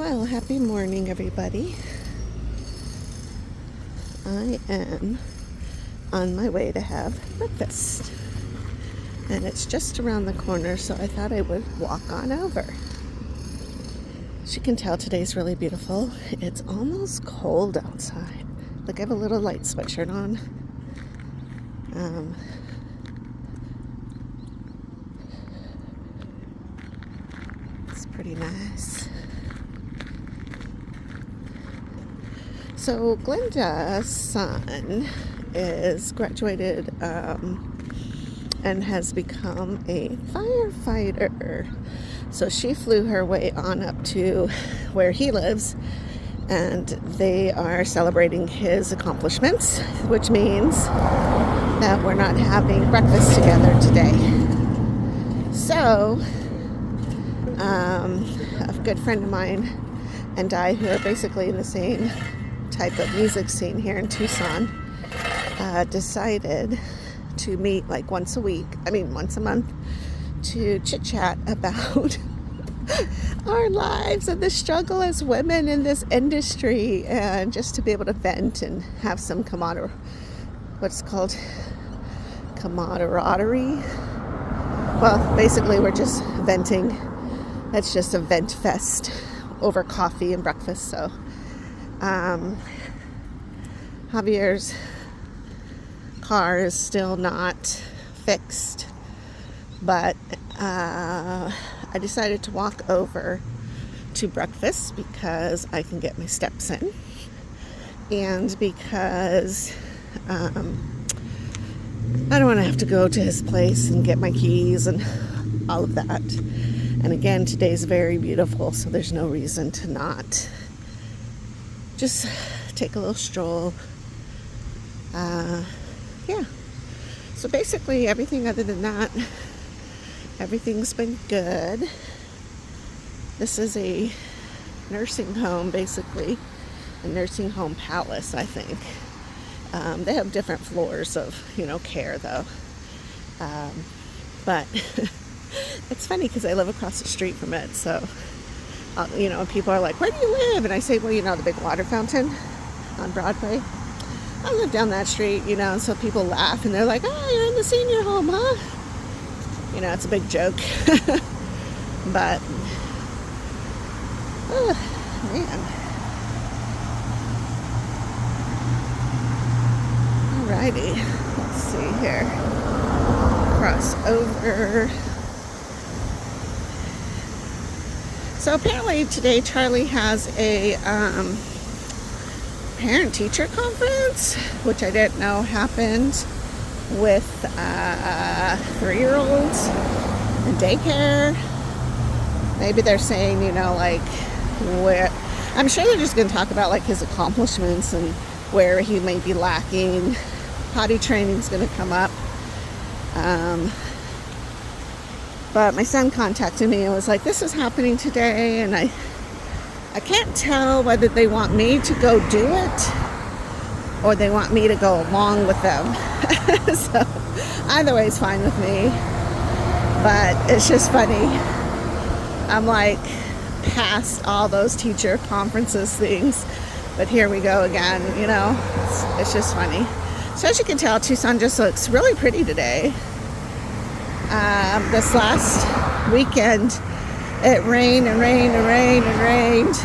Well, happy morning, everybody. I am on my way to have breakfast. And it's just around the corner, so I thought I would walk on over. As you can tell, today's really beautiful. It's almost cold outside. Like, I have a little light sweatshirt on. It's pretty nice. So Glenda's son is graduated and has become a firefighter. So she flew her way on up to where he lives, and they are celebrating his accomplishments, which means that we're not having breakfast together today. So a good friend of mine and I, who are basically in the same type of music scene here in Tucson, decided to meet like once a month, to chit chat about our lives and the struggle as women in this industry, and just to be able to vent and have some camaraderie. Well, basically we're just venting. It's just a vent fest over coffee and breakfast. So Javier's car is still not fixed, but I decided to walk over to breakfast because I can get my steps in, and because I don't want to have to go to his place and get my keys and all of that. And again, today's very beautiful, so there's no reason to not just take a little stroll. Yeah. So basically, everything other than that, everything's been good. This is a nursing home, basically. A nursing home palace, I think. They have different floors of, care, though. But it's funny because I live across the street from it. So, people are like, "Where do you live?" And I say, "Well, the big water fountain on Broadway. I live down that street, so people laugh and they're like, "Oh, you're in the senior home, huh?" It's a big joke. But, man. Alrighty, let's see here. Cross over. So apparently today Charlie has a parent-teacher conference, which I didn't know happened, with 3-year-olds in daycare. Maybe they're saying, where, I'm sure they're just going to talk about his accomplishments and where he may be lacking. Potty training's going to come up. But my son contacted me and was like, "This is happening today," and I can't tell whether they want me to go do it or they want me to go along with them. So either way is fine with me. But it's just funny. I'm past all those teacher conferences things, but here we go again. It's just funny. So as you can tell, Tucson just looks really pretty today. This last weekend, it rained and rained and rained and rained.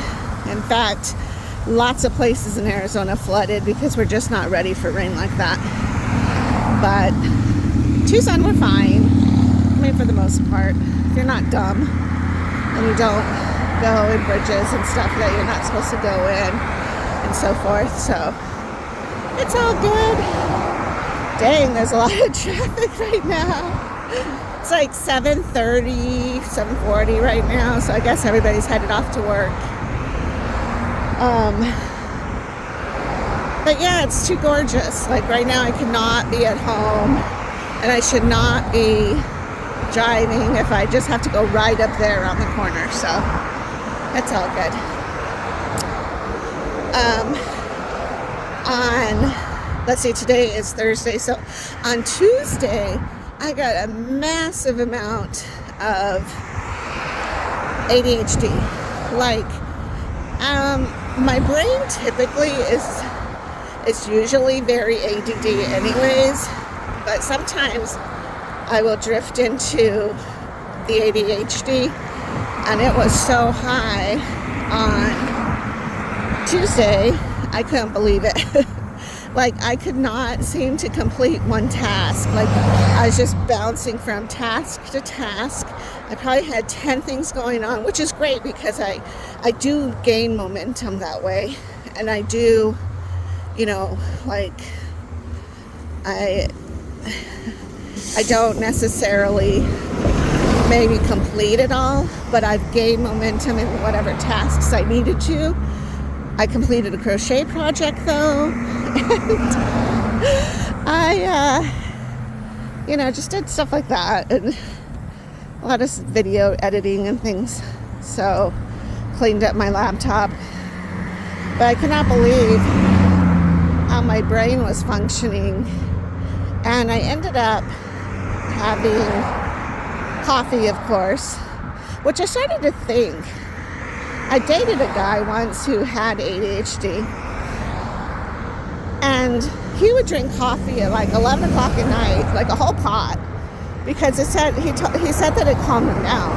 In fact, lots of places in Arizona flooded because we're just not ready for rain like that. But Tucson, we're fine. For the most part. If you're not dumb and you don't go in bridges and stuff that you're not supposed to go in and so forth. So it's all good. Dang, there's a lot of traffic right now. It's 7:30, 7:40 right now, so I guess everybody's headed off to work. But yeah, it's too gorgeous. Right now I cannot be at home, and I should not be driving if I just have to go right up there around the corner. So it's all good. Let's see, today is Thursday, so on Tuesday I got a massive amount of ADHD. My brain typically is usually very ADD anyways, but sometimes I will drift into the ADHD, and it was so high on Tuesday, I couldn't believe it. Like, I could not seem to complete one task. Like, I was just bouncing from task to task. I probably had 10 things going on, which is great because I do gain momentum that way. And I do, like, I don't necessarily maybe complete it all, but I've gained momentum in whatever tasks I needed to. I completed a crochet project though, and I, just did stuff like that, and a lot of video editing and things. So, cleaned up my laptop, but I could not believe how my brain was functioning, and I ended up having coffee, of course, which I started to think. I dated a guy once who had ADHD, and he would drink coffee at like 11 o'clock at night, like a whole pot, because he said that it calmed him down.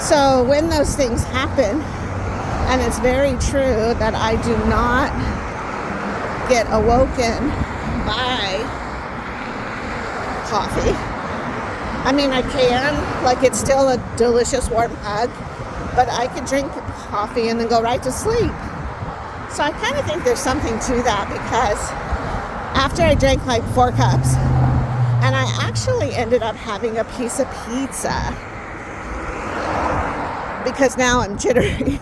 So when those things happen, and it's very true that I do not get awoken by coffee. I mean, I can, like, it's still a delicious warm hug, but I could drink coffee and then go right to sleep. So I kind of think there's something to that, because after I drank like 4 cups, and I actually ended up having a piece of pizza because now I'm jittery.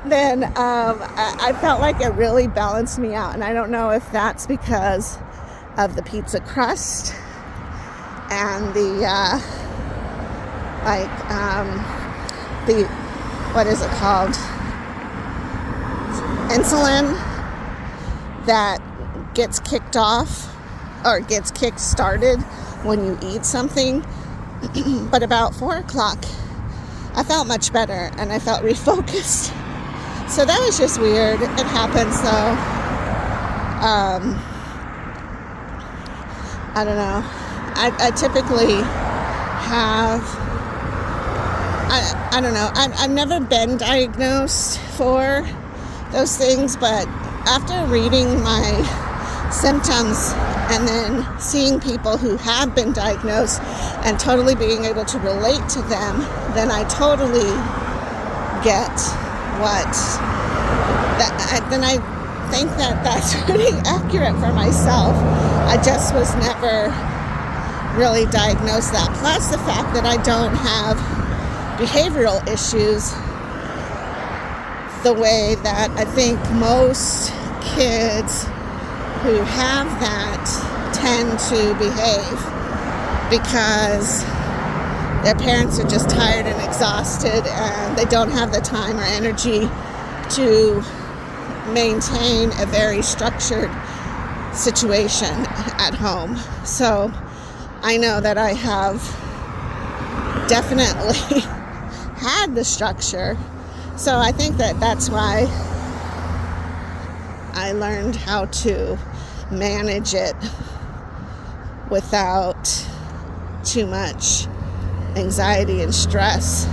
Then I felt like it really balanced me out, and I don't know if that's because of the pizza crust and the what is it called? Insulin that gets kicked off or gets kick started when you eat something. But about 4 o'clock, I felt much better and I felt refocused. So that was just weird. It happens though. I don't know. I typically have, I don't know. I've never been diagnosed for those things, but after reading my symptoms and then seeing people who have been diagnosed and totally being able to relate to them, then I totally get then I think that that's pretty accurate for myself. I just was never really diagnosed that. Plus the fact that I don't have behavioral issues the way that I think most kids who have that tend to behave, because their parents are just tired and exhausted and they don't have the time or energy to maintain a very structured situation at home. So I know that I have definitely had the structure. So I think that that's why I learned how to manage it without too much anxiety and stress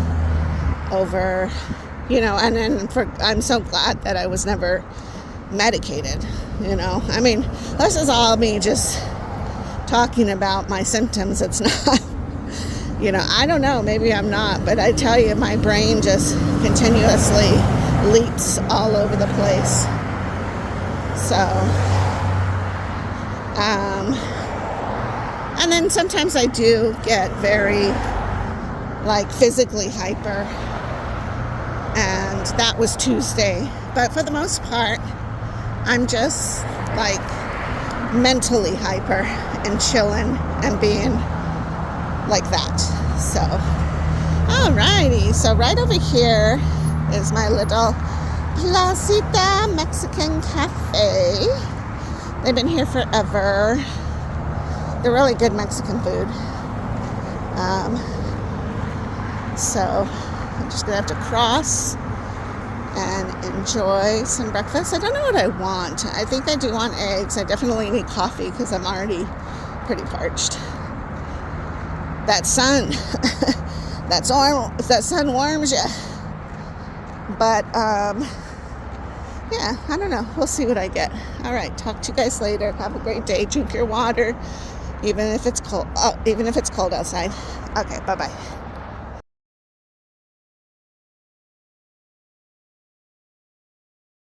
over, and then I'm so glad that I was never medicated, I mean, this is all me just talking about my symptoms. It's not, I don't know, maybe I'm not, but I tell you, my brain just continuously leaps all over the place. So, and then sometimes I do get very, physically hyper, and that was Tuesday. But for the most part, I'm just, mentally hyper and chilling and being like that. So, alrighty. So right over here is my little Placita Mexican Cafe. They've been here forever. They're really good Mexican food. So I'm just gonna have to cross and enjoy some breakfast. I don't know what I want. I think I do want eggs. I definitely need coffee because I'm already pretty parched. That sun, that sun warms you. But, yeah, I don't know. We'll see what I get. All right, talk to you guys later. Have a great day. Drink your water, even if it's cold outside. Okay, bye-bye.